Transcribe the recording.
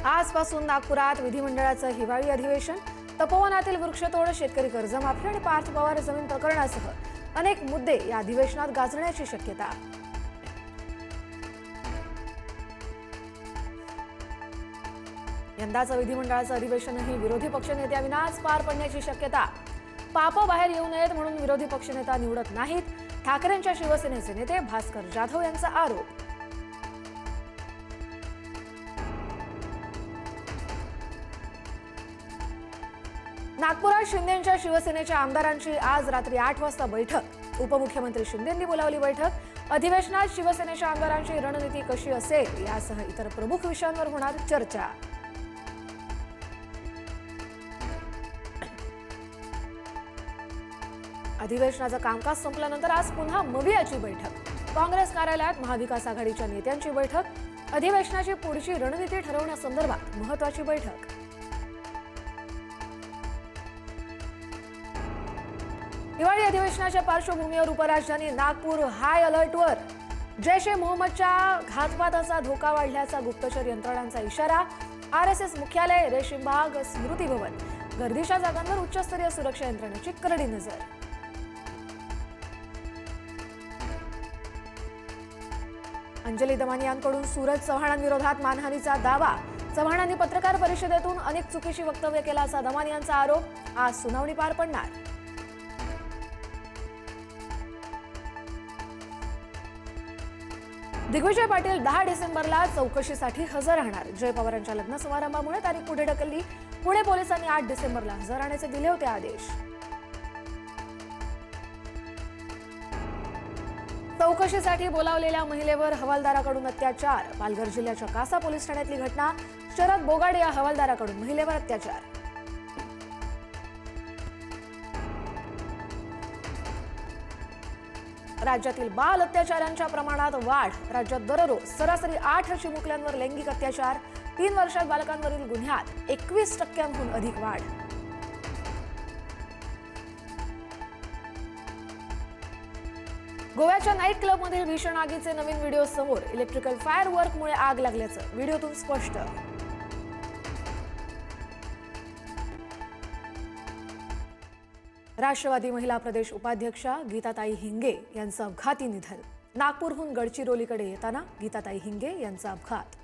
आजपासून नागपुरात विधिमंडळाचं हिवाळी अधिवेशन, तपोवनातील वृक्षतोड, शेतकरी कर्जमाफी आणि पार्थ पवार जमीन प्रकरणासह अनेक मुद्दे या अधिवेशनात गाजण्याची शक्यता. यंदाचं विधिमंडळाचं अधिवेशनही विरोधी पक्षनेत्याविनाच पार पडण्याची शक्यता. पापं बाहेर येऊ नयेत म्हणून विरोधी पक्षनेता निवडत नाहीत, ठाकरेंच्या शिवसेनेचे नेते भास्कर जाधव यांचा आरोप. नागपुरात शिंदेंच्या शिवसेनेच्या आमदारांची आज रात्री 8 वाजता बैठक. उपमुख्यमंत्री शिंदेंनी बोलावली बैठक. अधिवेशनात शिवसेनेच्या आमदारांची रणनीती कशी असेल यासह इतर प्रमुख विषयांवर होणार चर्चा. अधिवेशनाचं कामकाज संपल्यानंतर आज पुन्हा मवियाची बैठक. काँग्रेस कार्यालयात महाविकास आघाडीच्या नेत्यांची बैठक. अधिवेशनाची पुढची रणनीती ठरवण्यासंदर्भात महत्त्वाची बैठक. हिवाळी अधिवेशनाच्या पार्श्वभूमीवर उपराजधानी नागपूर हाय अलर्टवर. जैश ए मोहम्मदच्या घातपाताचा धोका वाढल्याचा गुप्तचर यंत्रणांचा इशारा. RSS मुख्यालय, रेशीमबाग, स्मृती भवन, गर्दीच्या जागांवर उच्चस्तरीय सुरक्षा यंत्रणेची करडी नजर. अंजली दमानी यांकडून सूरज चव्हाणांविरोधात मानहानीचा दावा. चव्हाणांनी पत्रकार परिषदेतून अनेक चुकीची वक्तव्य केल्याचा दमानी यांचा आरोप. आज सुनावणी पार पडणार. दिग्विजय पाटील 10 डिसेंबरला चौकशीसाठी हजर राहणार. जय पवारांच्या लग्न समारंभामुळे तारीख पुढे ढकलली. पुणे पोलिसांनी 8 डिसेंबरला हजर राहण्याचे दिले होते आदेश. चौकशीसाठी बोलावलेल्या महिलेवर हवालदाराकडून अत्याचार. पालघर जिल्ह्याच्या कासा पोलीस ठाण्यातली घटना. शरद बोगाडे या हवालदाराकडून महिलेवर अत्याचार. राज्यातील बाल अत्याचारांच्या प्रमाणात वाढ. राज्यात दररोज सरासरी 8 चिमुकल्यांवर लैंगिक अत्याचार. 3 वर्षात बालकांवरील गुन्ह्यात 21% अधिक वाढ. गोव्याच्या नाईट क्लबमधील भीषण आगीचे नवीन व्हिडिओ समोर. इलेक्ट्रिकल फायर वर्कमुळे आग लागल्याचं व्हिडिओतून स्पष्ट. राष्ट्रवादी महिला प्रदेश उपाध्यक्षा गीताताई हिंगे यांचं अपघाती निधन. नागपूरहून गडचिरोलीकडे येताना गीताताई हिंगे यांचा अपघात.